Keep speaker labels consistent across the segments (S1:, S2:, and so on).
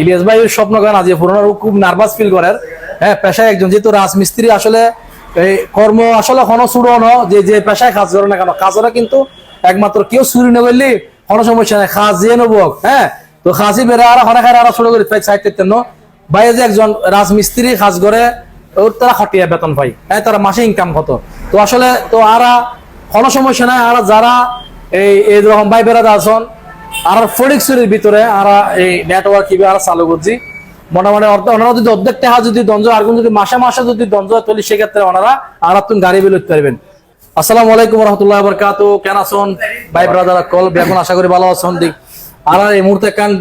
S1: ইলিয়াস ভাই স্বপ্ন করেন আজ পূরণ খুব নার্ভাস ফিল করেন। হ্যাঁ, পেশায় একজন যেহেতু রাজমিস্ত্রি আসলে এই কর্ম আসলে কোনো ছুড়ো ন যে পেশায় কাজ করে না কেন কাজরা কিন্তু একমাত্র কেউ চুরি না করলে কোনো সমস্যা নাই, কাজ দিয়ে নেবো। হ্যাঁ, তো খাসি বেড়ে আর হরে খায় আর ছোট করে সাইড করতেন না ভাই, যে একজন রাজমিস্ত্রি কাজ করে ওর তারা খটিয়া বেতন পাই। হ্যাঁ, তারা মাসে ইনকাম কত। তো আসলে তো আর কোনো সমস্যা নাই। আর যারা এইরকম ভাই বেড়াতে আসন আর ফরিকসুরির ভিতরে আর এই নেটওয়ার্ক কিভাবে আর চালু করছি মোটামুটি ওনারা যদি অর্ধেক টাকা যদি দঞ্জ আর যদি মাসে মাসে যদি দঞ্জ তুলি সেক্ষেত্রে ওনারা আর তুমি গাড়ি বিল উঠতে পারবেন। আসসালামু আলাইকুম রহমতুল্লাহ বরকাত। কেন আছেন ভাই ব্রাদার কল এখন আশা করি ভালো আছেন। দিক আর এই মুহূর্তে কান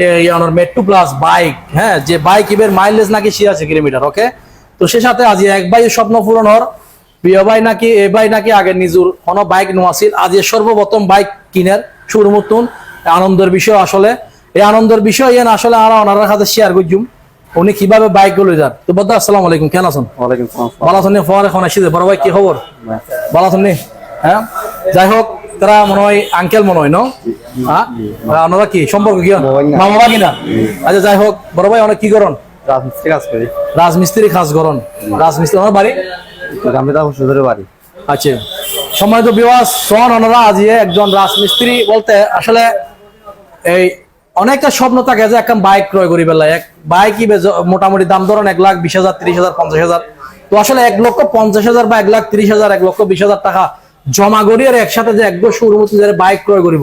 S1: মেট্রো প্লাস বাইক, হ্যাঁ, যে বাইক এবার মাইলেজ নাকি 86 কিলোমিটার। ওকে, তো সে সাথে আজ এক ভাই স্বপ্ন পূরণ হর প্রিয় ভাই নাকি এ ভাই নাকি আগে নিজুর কোনো বাইক নোয়াছিল আজ সর্বপ্রথম বাইক কিনার শুরু মতন আনন্দের বিষয়। আসলে এই আনন্দের বিষয় আসলে আর ওনার কাছে শেয়ার করছুম উনি কিভাবে বাইক গুলো যান। তো বদ্দা আসসালামু আলাইকুম, কেন আছেন?
S2: ওয়ালাইকুম আসসালাম।
S1: ভালো আছেন? ফোন এখন আসি বড় ভাই কি খবর? ভালো আছেন? হ্যাঁ, যাই হোক তারা মনে হয় আঙ্কেল মনে হয় ন? হ্যাঁ, ওনারা কি সম্পর্ক কি মামা বা কিনা? আচ্ছা, যাই হোক বড় ভাই অনেক কি করেন?
S2: রাজমিস্ত্রি কাজ করি।
S1: রাজমিস্ত্রি কাজ করেন? রাজমিস্ত্রি ওনার বাড়ি
S2: বাড়ি।
S1: আচ্ছা, সম্মানিত বিওয়াস সোহান ওনারা আজ একজন রাজমিস্ত্রি বলতে আসলে এই অনেকটা স্বপ্ন থাকে যে একটা বাইক ক্রয় করি বেলা এক বাইকই মোটামুটি দাম ধরেন 1,20,000 30,000 50,000। তো আসলে 1,50,000 বা 1,30,000 1,20,000 টাকা জমা করি আর একসাথে যে একদম শুরুমতি বাইক ক্রয় করিব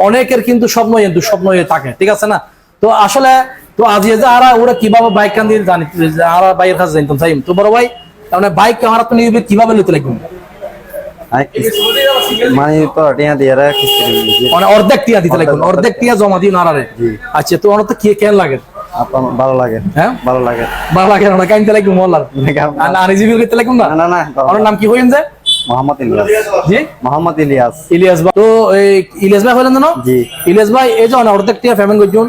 S1: অনেকের কিন্তু স্বপ্ন দুঃস্বপ্ন হয়ে থাকে, ঠিক আছে না? তো আসলে তো আজ যে আর ওরা কিভাবে বাইক কান দিয়ে জানি আর বাইকের কাছে জানতাম চাই। তো বড় ভাই তাহলে বাইক আমরা তো নিয়ে কিভাবে নিতে লাগবে?
S2: মানে তো টিয়া দিয়ে
S1: মানে অর্ধেক টিয়া দিতে লাগবে, অর্ধেক টিয়া জমা দিই নারারে। আচ্ছা, তো ওনার তো কি কেন লাগে?
S2: ভালো লাগে। হ্যাঁ, ভালো লাগে।
S1: ভালো লাগে না কাইনতে লাগবে মোল্লার আর রিভিউ করতে লাগবে না?
S2: না না,
S1: ওনার নাম কি হইন যায়?
S2: মোহাম্মদ ইলিয়াস। জি, মোহাম্মদ ইলিয়াস।
S1: ইলিয়াস ভাই। তো এই ইলিয়াস ভাই হলেন না? জি, ইলিয়াস ভাই এই যে অর্ধেক টিয়া পেমেন্ট করছুন।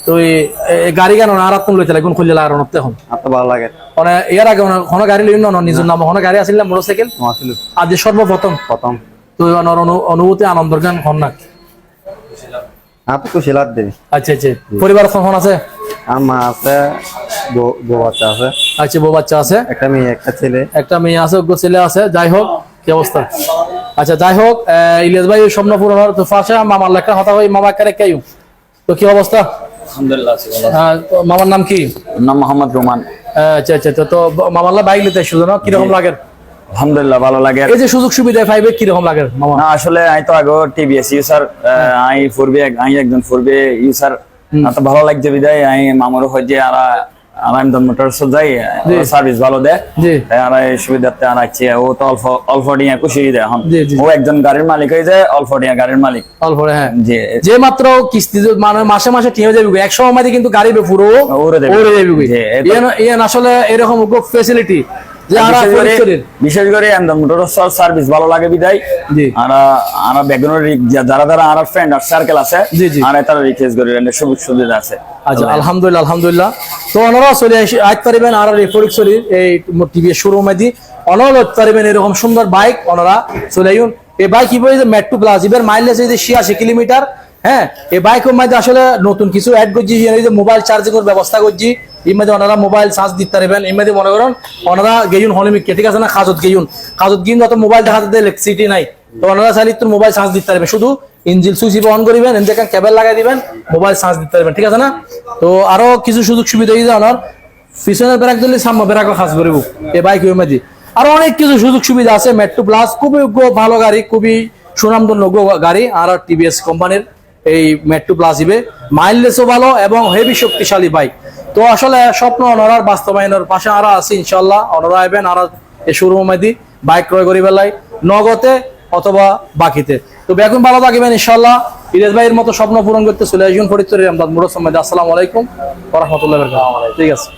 S1: তো এই গাড়ি কেন আর আপনি লইতে লাগবেন খুললে লাগার অর্থ এখন
S2: আপনার ভালো লাগে?
S1: মানে এর আগে কোনো গাড়ি লইন না নিজের নাম কোনো গাড়ি আসিল না মোটরসাইকেল
S2: আসিল
S1: আজ সর্বপ্রথম প্রথম। তো অনুভূতি আনন্দের গান হন না
S2: আপনি তো শিলার দেবী।
S1: আচ্ছা আচ্ছা, পরিবার কখন আছে?
S2: আমার আছে, বউ বাচ্চা আছে।
S1: আচ্ছা, বউ বাচ্চা আছে, একটা মেয়ে একটা ছেলে। একটা মেয়ে আছে, ছেলে আছে। যাই হোক কি অবস্থা? আচ্ছা, যাই হোক ইলিয়াস ভাই স্বপ্ন পূরণ হওয়ার তো ফাঁসা মামার লেখা হতা হয় মামা কারে কেউ। তো কি অবস্থা?
S3: আলহামদুলিল্লাহ।
S1: মামার নাম কি?
S3: নাম মোহাম্মদ রোমান।
S1: আচ্ছা আচ্ছা, তো মামাল্লা বাইক নিতে শুধু না কিরকম লাগে?
S3: আলহামদুলিল্লাহ ভালো লাগে।
S1: এই যে সুযোগ সুবিধা পাইবে কিরকম লাগে মামা?
S3: না আসলে আমি তো আগে টিভিএস ইউজার, আমি ফোরবি আমি একজন ফোরবি ইউজার। তো ভালো লাগছে বিদায় আমি মামারও হয় যে আরামদান মোটরস যাই সার্ভিস ভালো দেয় আর এই সুবিধাতে আনাচ্ছি। ও তো অল্প ডিয়া খুশি দেয় এখন। ও একজন গাড়ির মালিক হয়ে যায়, অল্প ডিয়া গাড়ির মালিক অল্প। হ্যাঁ,
S1: যে মাত্র কিস্তি মানে মাসে মাসে ঠিক হয়ে যাবে 100 মধ্যে কিন্তু গাড়ি পুরো ওরে যাবে। আসলে এরকম ফেসিলিটি
S3: বিশেষ করে সার্ভিস ভালো লাগে বিদায় আর যারা যারা আর ফ্রেন্ড আর সার্কেল আছে আর তারা রিকোয়েস্ট করে সুযোগ সুবিধা আছে।
S1: আচ্ছা, আলহামদুলিল্লাহ আলহামদুলিল্লাহ। তো ওনারা চলে আসতে পারবেন আর ফরিকছড়ির এই টিভি শোরুমে অনুরোধ পারবেন এরকম সুন্দর বাইক ওনারা চলে আসুন। এই বাইক কি বলে মেট্রো প্লাস এবার মাইলেজ 86 কিলোমিটার। হ্যাঁ, এই বাইকের মধ্যে আসলে নতুন কিছু অ্যাড করছি, মোবাইল চার্জিং এর ব্যবস্থা করছি। এর মধ্যে ওনারা মোবাইল চার্জ দিতে পারবেন। এর মধ্যে মনে করেন ওনারা গেয়ুন হলিমিককে, ঠিক আছে না? খাজত গেয়ুন যত মোবাইল দেখাতে ইলেকট্রিসিটি নাই, তো ওনারা চাইলে তো মোবাইল চার্জ দিতে পারবে। শুধু ইঞ্জিন সুইচ অন করবেন, এখানে কেবল লাগাই দিবেন, মোবাইল চার্জ দিতে পারবেন, ঠিক আছে না? তো আরো কিছু সুযোগ সুবিধা দিয়েছে ওনার পিছনের ব্রেক দিলে সামনে ব্রেকও কাজ করবো এই বাইকের মধ্যে। আরো অনেক কিছু সুযোগ সুবিধা আছে। মেট্রো প্লাস খুবই ভালো গাড়ি, খুবই সুনামধন্য গাড়ি আর টিভিএস কোম্পানির এই মেট্রো প্লাস ইবে মাইলেজও ভালো এবং হেভি শক্তিশালী বাইক। তো আসলে স্বপ্ন অনরার বাস্তবায়নের পাশে আরা আছে ইনশাল্লাহ। অনরা আইবেন আর এই শোরুমে বাইক ক্রয় করি বেলায় নগদে অথবা বাকিতে। তো এখন ভালো থাকবেন ইনশাল্লাহ। ইলিয়াস ভাইয়ের মতো স্বপ্ন পূরণ করতে চলে আসুন ফরিদপুরের আমদাদ মুরসম্মদ। আসসালামু আলাইকুম ওয়া রাহমাতুল্লাহি ওয়া বারাকাতুহু। ঠিক আছে।